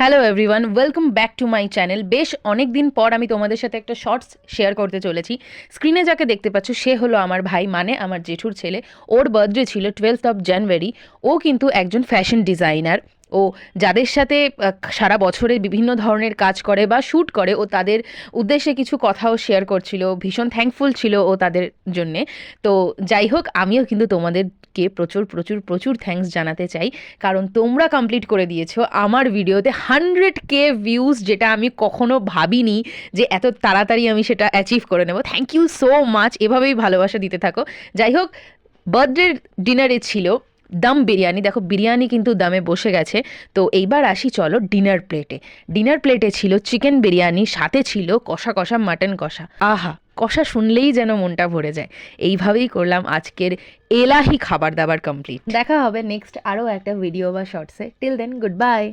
Hello everyone, welcome back to my channel. বেশ অনেক দিন পর আমি তোমাদের সাথে একটা শর্টস শেয়ার করতে চলেছি। স্ক্রিনে যাকে দেখতে পাচ্ছ সে হলো আমার ভাই, মানে আমার জেঠুর ছেলে। ওর বার্থডে ছিল 12th জানুয়ারি। ও কিন্তু একজন ফ্যাশন ডিজাইনার। ও যাদের সাথে সারা বছরে বিভিন্ন ধরনের কাজ করে বা শ্যুট করে, ও তাদের উদ্দেশ্যে কিছু কথাও শেয়ার করছিল। ভীষণ থ্যাঙ্কফুল ছিল ও তাদের জন্যে। তো যাই হোক, আমিও কিন্তু তোমাদেরকে প্রচুর প্রচুর প্রচুর থ্যাঙ্কস জানাতে চাই, কারণ তোমরা কমপ্লিট করে দিয়েছো আমার ভিডিওতে 100K ভিউজ, যেটা আমি কখনো ভাবিনি যে এত তাড়াতাড়ি আমি সেটা অ্যাচিভ করে নেব। থ্যাংক ইউ সো মাচ, এভাবেই ভালোবাসা দিতে থাকো। যাই হোক, বার্থডে ডিনারে ছিল দম বিরিয়ানি। দেখো, বিরিয়ানি কিন্তু দমে বসে গেছে। তো এইবার আসি চলো ডিনার প্লেটে। ডিনার প্লেটে ছিল চিকেন বিরিয়ানি, সাথে ছিল কষা কষা মাটন কষা। আহা, কষা শুনলেই যেন মনটা ভরে যায়। এইভাবেই করলাম আজকের এলাহি খাবার দাবার কমপ্লিট। দেখা হবে নেক্সট আরও একটা ভিডিও বা শর্টসে। Till then, good bye.